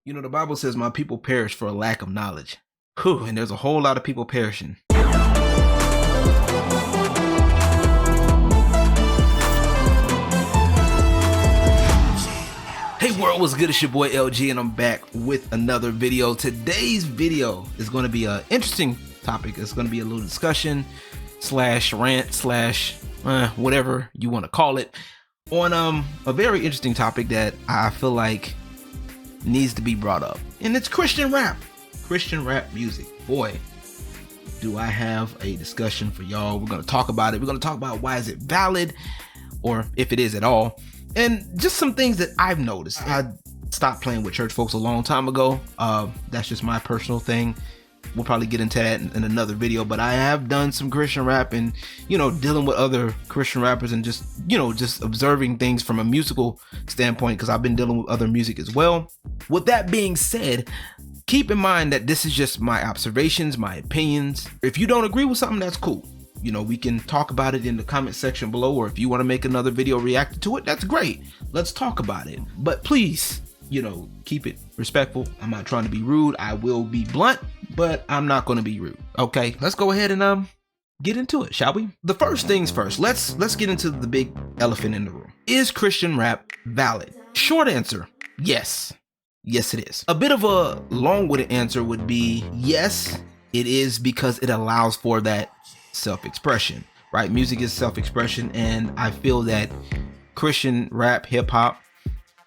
You know, the Bible says my people perish for a lack of knowledge. Whew, and there's a whole lot of people perishing. Hey world, what's good? It's your boy LG and I'm back with another video. Today's video is going to be an interesting topic. It's going to be a little discussion slash rant slash whatever you want to call it on a very interesting topic that I feel like needs to be brought up, and it's Christian rap music. Boy, do I have a discussion for y'all. We're going to talk about it. We're going to talk about why is it valid, or if it is at all, and just some things that I've noticed. I stopped playing with church folks a long time ago. That's just my personal thing. We'll probably get into that in another video, but I have done some Christian rap and, you know, dealing with other Christian rappers and just, you know, just observing things from a musical standpoint, because I've been dealing with other music as well. With that being said, keep in mind that this is just my observations, my opinions. If you don't agree with something, that's cool. You know, we can talk about it in the comment section below, or if you want to make another video reacting to it, that's great. Let's talk about it. But please, you know, keep it respectful. I'm not trying to be rude. I will be blunt, but I'm not going to be rude. Okay, let's go ahead and get into it, shall we? The first things first, let's get into the big elephant in the room. Is Christian rap valid? Short answer, yes. Yes, it is. A bit of a long-winded answer would be yes, it is, because it allows for that self-expression, right? Music is self-expression, and I feel that Christian rap, hip-hop,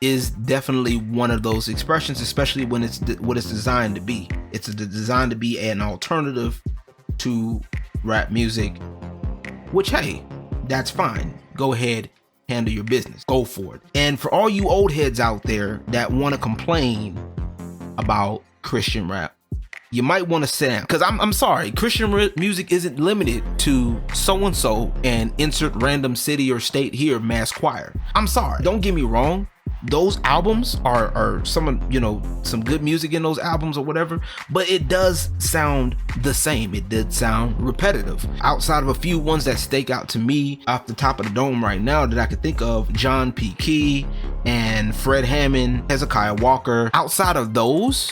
is definitely one of those expressions, especially when it's what it's designed to be. It's designed to be an alternative to rap music, which, hey, that's fine. Go ahead, handle your business, go for it. And for all you old heads out there that want to complain about Christian rap, you might want to sit down, because I'm sorry, Christian music isn't limited to so-and-so and insert random city or state here, mass choir. I'm sorry, don't get me wrong. Those albums are some, you know, some good music in those albums or whatever, but it does sound the same. It did sound repetitive. Outside of a few ones that stake out to me off the top of the dome right now that I could think of, John P. Key and Fred Hammond, Hezekiah Walker. Outside of those,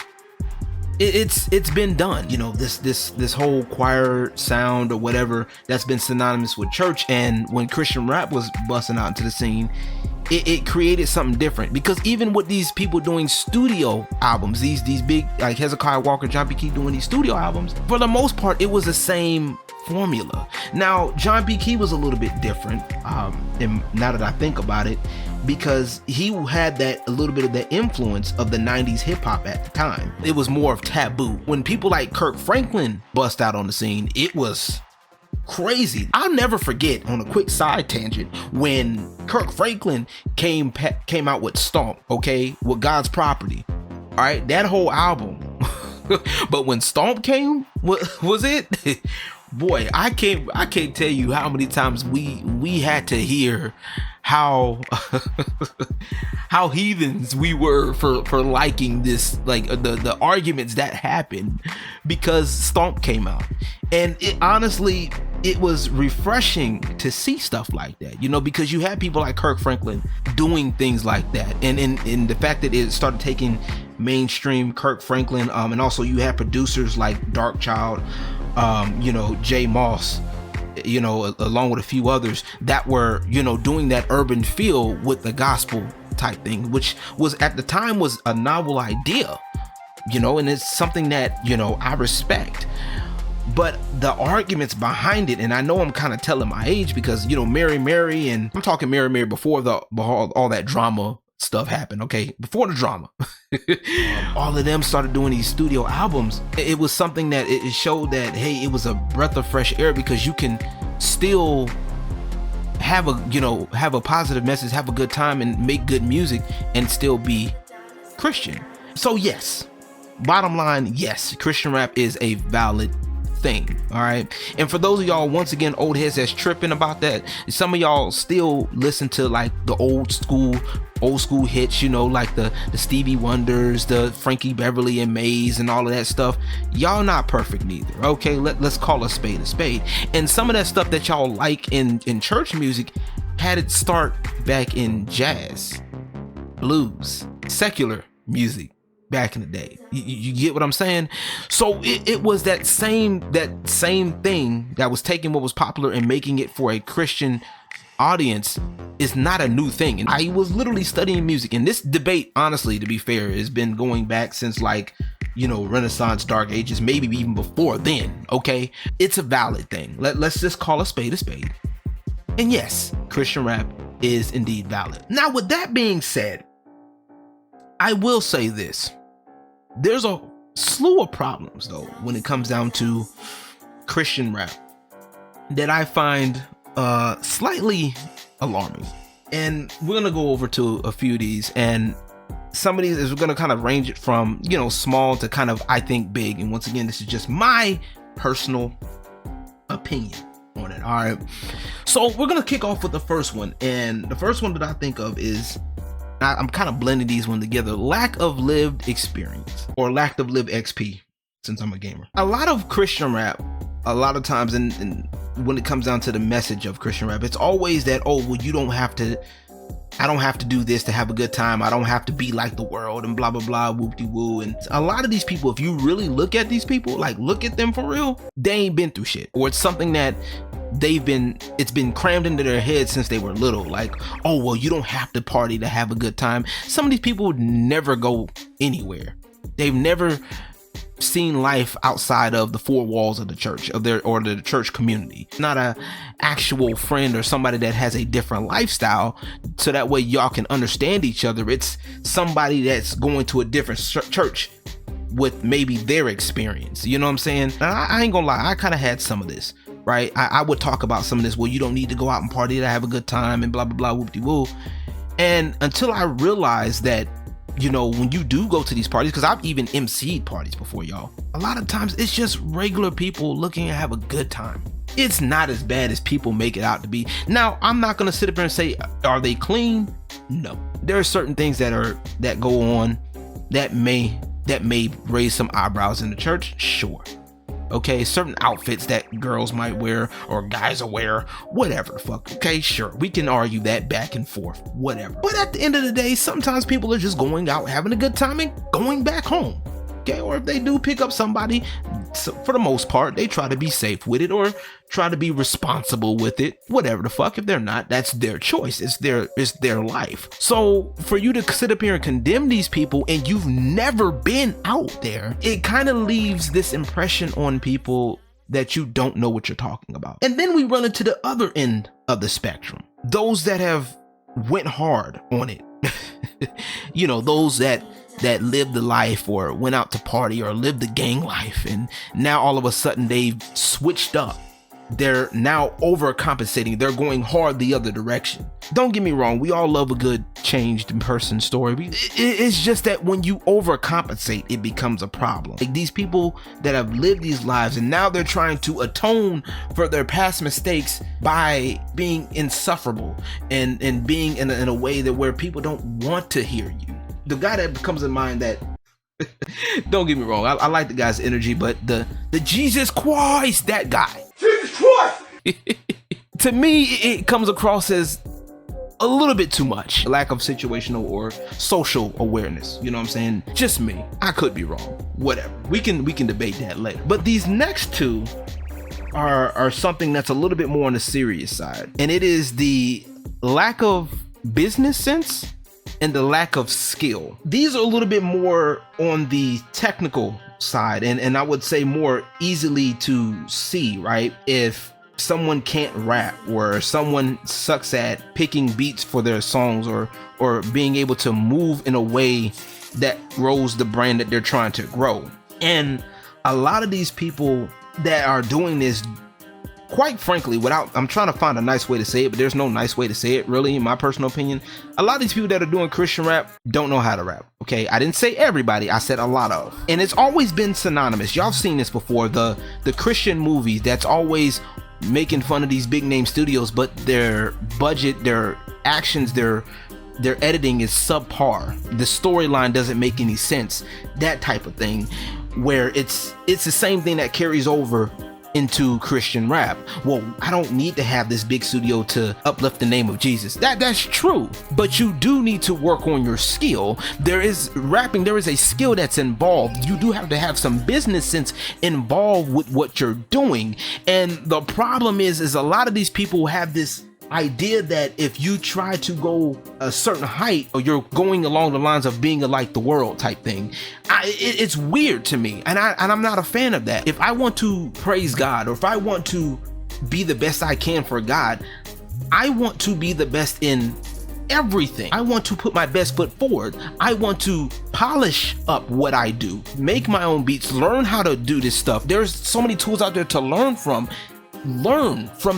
it's been done. You know, this whole choir sound or whatever that's been synonymous with church. And when Christian rap was busting out into the scene, it created something different, because even with these people doing studio albums, these big, like Hezekiah Walker, John P. Key doing these studio albums, for the most part, it was the same formula. Now, John P. Key was a little bit different, and now that I think about it, because he had a little bit of the influence of the 90s hip hop at the time. It was more of taboo. When people like Kirk Franklin bust out on the scene, it was crazy. I'll never forget, on a quick side tangent, when Kirk Franklin came out with Stomp, okay, with God's Property. All right, that whole album. But when Stomp came, was it? Boy, I can't tell you how many times we had to hear how heathens we were for liking this, like the arguments that happened because Stomp came out. And honestly, it was refreshing to see stuff like that, you know, because you had people like Kirk Franklin doing things like that, and in the fact that it started taking mainstream, Kirk Franklin, and also you had producers like Darkchild, you know, J Moss, you know, along with a few others that were, you know, doing that urban feel with the gospel type thing, which was at the time was a novel idea, you know, and it's something that, you know, I respect. But the arguments behind it, and I know I'm kind of telling my age because, you know, Mary Mary, and I'm talking Mary Mary before all that drama stuff happened, okay, before the drama. All of them started doing these studio albums. It was something that it showed that, hey, it was a breath of fresh air, because you can still have a positive message, have a good time, and make good music and still be Christian. So yes, bottom line, yes, Christian rap is a valid thing. All right, and for those of y'all, once again, old heads that's tripping about that, some of y'all still listen to like the old school hits, you know, like the Stevie Wonders, the Frankie Beverly and Mays and all of that stuff. Y'all not perfect neither, okay? Let's call a spade. And some of that stuff that y'all like in church music had it start back in jazz, blues, secular music, back in the day. You get what I'm saying? So it was that same thing that was taking what was popular and making it for a Christian audience is not a new thing. And I was literally studying music, and this debate, honestly, to be fair, has been going back since like, you know, Renaissance, Dark Ages, maybe even before then. Okay, it's a valid thing. Let's just call a spade a spade. And yes, Christian rap is indeed valid. Now, with that being said, I will say this: there's a slew of problems though when it comes down to Christian rap that I find slightly alarming, and we're gonna go over to a few of these, and some of these is we're gonna kind of range it from, you know, small to kind of, I think, big. And once again, this is just my personal opinion on it. All right, so we're gonna kick off with the first one, and the first one that I think of is, I'm kind of blending these one together: lack of lived experience, or lack of lived XP, since I'm a gamer. A lot of Christian rap, a lot of times, and when it comes down to the message of Christian rap, it's always that, oh, well, I don't have to do this to have a good time. I don't have to be like the world and blah, blah, blah, whoop-de-woo. And a lot of these people, if you really look at these people, like look at them for real, they ain't been through shit. Or it's something that it's been crammed into their head since they were little. Like, oh, well, you don't have to party to have a good time. Some of these people would never go anywhere. They've never seen life outside of the four walls of the church, or the church community. Not a actual friend or somebody that has a different lifestyle, so that way y'all can understand each other. It's somebody that's going to a different church with maybe their experience. You know what I'm saying? I ain't gonna lie, I kind of had some of this, right? I would talk about some of this, well, you don't need to go out and party to have a good time and blah, blah, blah, whoop-de-woo. And until I realized that, you know, when you do go to these parties, because I've even emceed parties before, y'all, a lot of times it's just regular people looking to have a good time. It's not as bad as people make it out to be. Now, I'm not gonna sit up here and say, are they clean? No. There are certain things that go on that may raise some eyebrows in the church, sure. Okay, certain outfits that girls might wear or guys will wear, whatever the fuck. Okay, sure, we can argue that back and forth, whatever. But at the end of the day, sometimes people are just going out, having a good time, and going back home. Okay, or if they do pick up somebody, so for the most part, they try to be safe with it or try to be responsible with it, whatever the fuck. If they're not, that's their choice. It's their life. So for you to sit up here and condemn these people and you've never been out there, it kind of leaves this impression on people that you don't know what you're talking about. And then we run into the other end of the spectrum, those that have went hard on it. You know, those that lived the life or went out to party or lived the gang life, and now all of a sudden they've switched up. They're now overcompensating. They're going hard the other direction. Don't get me wrong, we all love a good changed person story. It's just that when you overcompensate, it becomes a problem. Like these people that have lived these lives and now they're trying to atone for their past mistakes by being insufferable and being in a way that where people don't want to hear you. The guy that comes in mind that don't get me wrong, I like the guy's energy, but the Jesus Christ, that guy, Jesus Christ, to me it comes across as a little bit too much. Lack of situational or social awareness. You know what I'm saying? Just me. I could be wrong. Whatever. We can debate that later. But these next two are something that's a little bit more on the serious side, and it is the lack of business sense and the lack of skill. These are a little bit more on the technical side, and I would say more easily to see, right? If someone can't rap, or someone sucks at picking beats for their songs, or being able to move in a way that grows the brand that they're trying to grow. And a lot of these people that are doing this, quite frankly, I'm trying to find a nice way to say it, but there's no nice way to say it, really, in my personal opinion. A lot of these people that are doing Christian rap don't know how to rap. Okay, I didn't say everybody, I said a lot of. And it's always been synonymous. Y'all have seen this before. The Christian movies that's always making fun of these big name studios, but their budget, their actions, their editing is subpar. The storyline doesn't make any sense. That type of thing, where it's the same thing that carries over into Christian rap. Well, I don't need to have this big studio to uplift the name of Jesus. That's true, but you do need to work on your skill. There is a skill that's involved. You do have to have some business sense involved with what you're doing. And the problem is a lot of these people have this idea that if you try to go a certain height, or you're going along the lines of being a like the world type thing, it's weird to me, and I'm not a fan of that. If I want to praise God, or if I want to be the best I can for God, I want to be the best in everything. I want to put my best foot forward. I want to polish up what I do, make my own beats, learn how to do this stuff. There's so many tools out there to learn from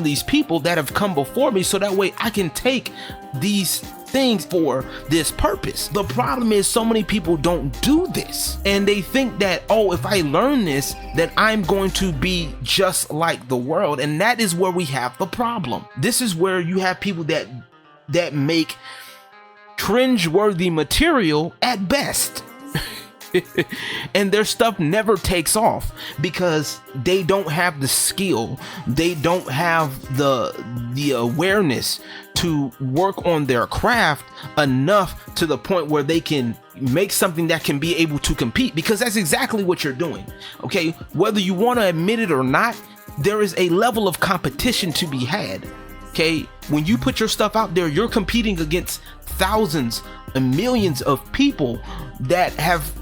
these people that have come before me, so that way I can take these things for this purpose. The problem is so many people don't do this, and they think that, oh, if I learn this, then I'm going to be just like the world. And that is where we have the problem. This is where you have people that make cringe-worthy material at best. And their stuff never takes off because they don't have the skill, they don't have the awareness to work on their craft enough to the point where they can make something that can be able to compete, because that's exactly what you're doing. Okay, whether you want to admit it or not, there is a level of competition to be had. Okay, when you put your stuff out there, you're competing against thousands and millions of people that have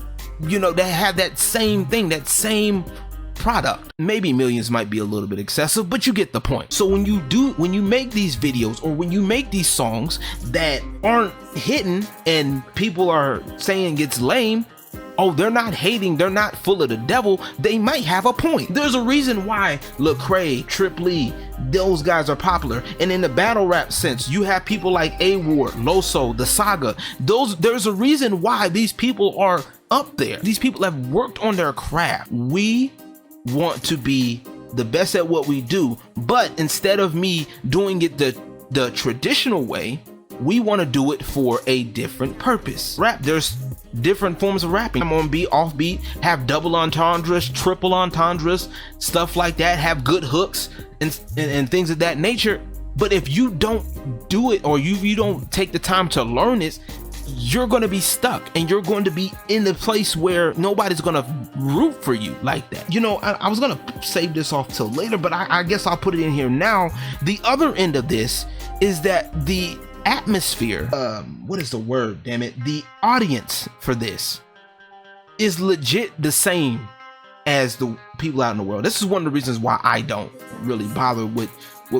that same thing, that same product. Maybe millions might be a little bit excessive, but you get the point. So when you make these videos, or when you make these songs that aren't hitting and people are saying it's lame, oh, they're not hating, they're not full of the devil, they might have a point. There's a reason why Lecrae, Trip Lee, those guys are popular. And in the battle rap sense, you have people like A.Ward, Loso, The Saga. There's a reason why these people are up there. These people have worked on their craft. We want to be the best at what we do, but instead of me doing it the traditional way, we want to do it for a different purpose. Rap, there's different forms of rapping. I'm on beat, off beat, have double entendres, triple entendres, stuff like that, have good hooks and things of that nature. But if you don't do it, or you don't take the time to learn it, you're going to be stuck, and you're going to be in the place where nobody's going to root for you like that. I was going to save this off till later, but I guess I'll put it in here now. The other end of this is that the atmosphere, what is the word, damn it, the audience for this is legit the same as the people out in the world. This is one of the reasons why I don't really bother with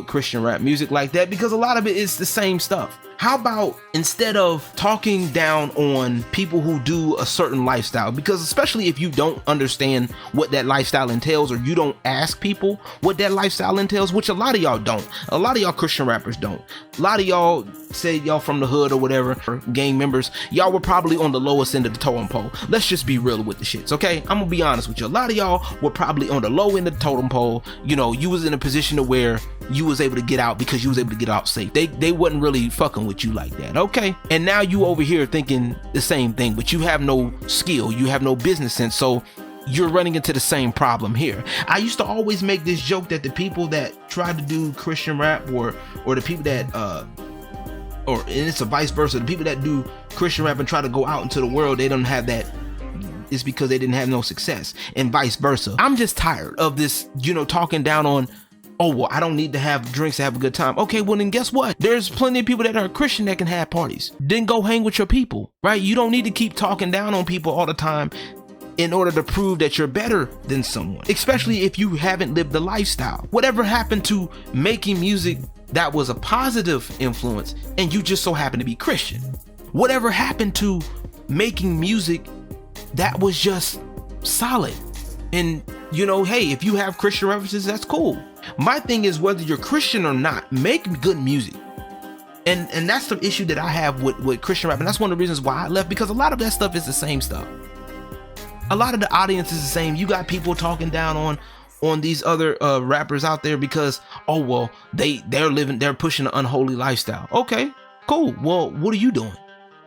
Christian rap music like that, because a lot of it is the same stuff. How about instead of talking down on people who do a certain lifestyle, because especially if you don't understand what that lifestyle entails, or you don't ask people what that lifestyle entails, which a lot of y'all don't. A lot of y'all Christian rappers don't. A lot of y'all say y'all from the hood or whatever, or gang members, y'all were probably on the lowest end of the totem pole. Let's just be real with the shits, okay? I'm gonna be honest with you. A lot of y'all were probably on the low end of the totem pole. You was in a position to where you was able to get out because you was able to get out safe. They wasn't really fucking with you like that, okay? And now you over here thinking the same thing, but you have no skill, you have no business sense, so you're running into the same problem here. I used to always make this joke that the people that try to do Christian rap, or the people that and it's a vice versa, the people that do Christian rap and try to go out into the world, they don't have that, it's because they didn't have no success, and vice versa. I'm just tired of this, talking down on, oh, well, I don't need to have drinks to have a good time. Okay, well then guess what? There's plenty of people that are Christian that can have parties. Then go hang with your people, right? You don't need to keep talking down on people all the time in order to prove that you're better than someone, especially if you haven't lived the lifestyle. Whatever happened to making music that was a positive influence and you just so happen to be Christian? Whatever happened to making music that was just solid? And hey, if you have Christian references, that's cool. My thing is, whether you're Christian or not, make good music. And that's the issue that I have with Christian rap, and that's one of the reasons why I left, because a lot of that stuff is the same stuff. A lot of the audience is the same. You got people talking down on these other rappers out there because, oh well, they're pushing an unholy lifestyle. Okay, cool. Well, what are you doing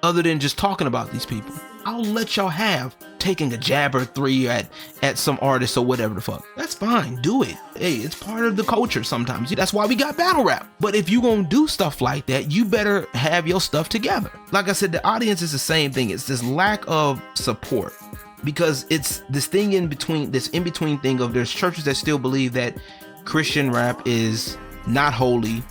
other than just talking about these people? I'll let y'all have taking a jab or three at some artist or whatever the fuck. That's fine, do it. Hey, it's part of the culture sometimes. That's why we got battle rap. But if you gonna do stuff like that, you better have your stuff together. Like I said, the audience is the same thing. It's this lack of support, because it's this thing in between thing of there's churches that still believe that Christian rap is not holy,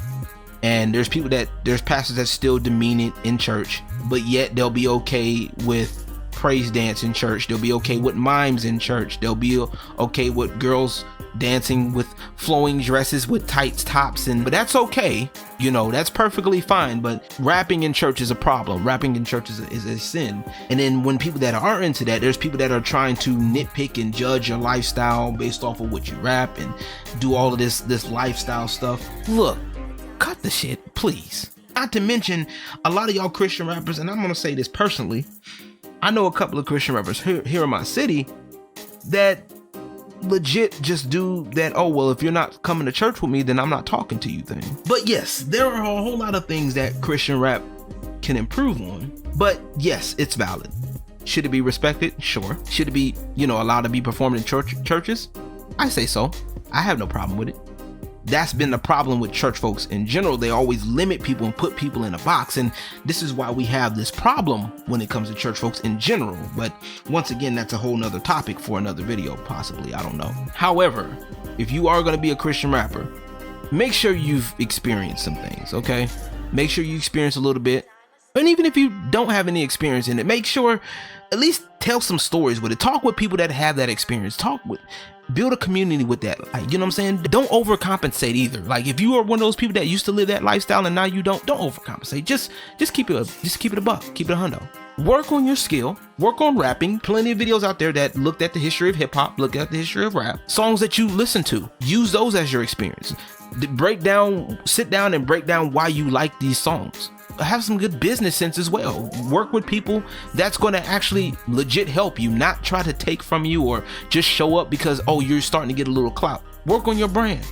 and there's pastors that still demean it in church, but yet they'll be okay with praise dance in church. They'll be okay with mimes in church. They'll be okay with girls dancing with flowing dresses with tight tops, but that's okay. That's perfectly fine. But rapping in church is a problem. Rapping in church is a sin. And then when people that are into that, there's people that are trying to nitpick and judge your lifestyle based off of what you rap and do all of this lifestyle stuff. Look, cut the shit, please. Not to mention, a lot of y'all Christian rappers, and I'm gonna say this personally, I know a couple of Christian rappers here in my city that legit just do that, oh well, if you're not coming to church with me, then I'm not talking to you thing. But yes, there are a whole lot of things that Christian rap can improve on. But yes, it's valid. Should it be respected? Sure. Should it be, allowed to be performed in churches? I say so. I have no problem with it. That's been the problem with church folks in general. They always limit people and put people in a box, and this is why we have this problem when it comes to church folks in general. But once again, that's a whole nother topic for another video, possibly, I don't know. However, if you are going to be a Christian rapper, make sure you've experienced some things, okay? Make sure you experience a little bit, and even if you don't have any experience in it, make sure at least tell some stories with it. Talk with people that have that experience. Build a community with that. Like, you know what I'm saying? Don't overcompensate either. Like, if you are one of those people that used to live that lifestyle and now you don't overcompensate. Just keep it a buck. Keep it a hundo. Work on your skill. Work on rapping. Plenty of videos out there that looked at the history of hip hop, look at the history of rap. Songs that you listen to. Use those as your experience. Sit down and break down why you like these songs. Have some good business sense as well. Work with people that's going to actually legit help you, not try to take from you or just show up because, oh, you're starting to get a little clout. Work on your brand.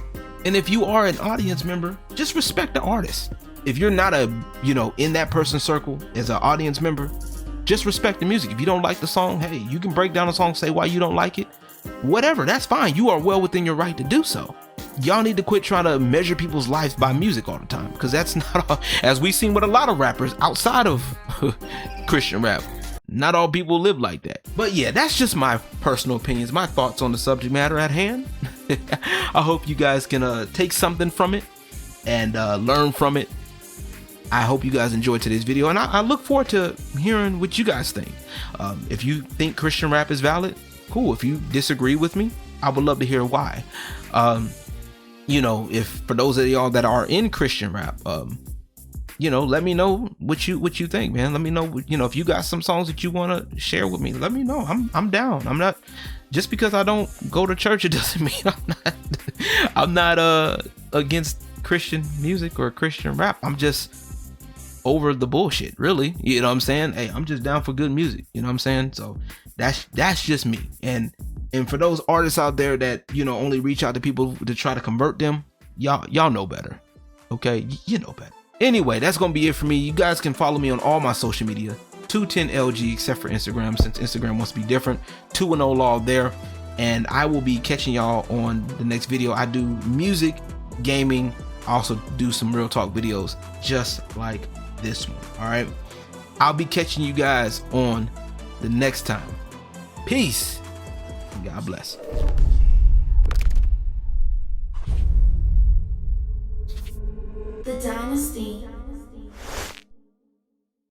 And if you are an audience member, just respect the artist. If you're not in that person's circle as an audience member, just respect the music. If you don't like the song, hey, you can break down the song, say why you don't like it. Whatever, that's fine. You are well within your right to do so. Y'all need to quit trying to measure people's lives by music all the time, because that's not all, as we've seen with a lot of rappers outside of Christian rap. Not all people live like that. But yeah, that's just my personal opinions, my thoughts on the subject matter at hand. I hope you guys can take something from it and learn from it. I hope you guys enjoyed today's video, and I look forward to hearing what you guys think. If you think Christian rap is valid, cool. If you disagree with me, I would love to hear why. If for those of y'all that are in Christian rap, let me know what you think, man. Let me know, if you got some songs that you want to share with me, let me know. I'm down. I'm not, just because I don't go to church, it doesn't mean I'm not against Christian music or Christian rap. I'm just over the bullshit, really. You know what I'm saying? Hey, I'm just down for good music. You know what I'm saying? So that's just me. And for those artists out there that, only reach out to people to try to convert them, y'all know better. Okay? You know better. Anyway, that's going to be it for me. You guys can follow me on all my social media, 210LG, except for Instagram, since Instagram wants to be different. 210 Law there. And I will be catching y'all on the next video. I do music, gaming. I also do some real talk videos just like this one. All right? I'll be catching you guys on the next time. Peace. God bless. The Dynasty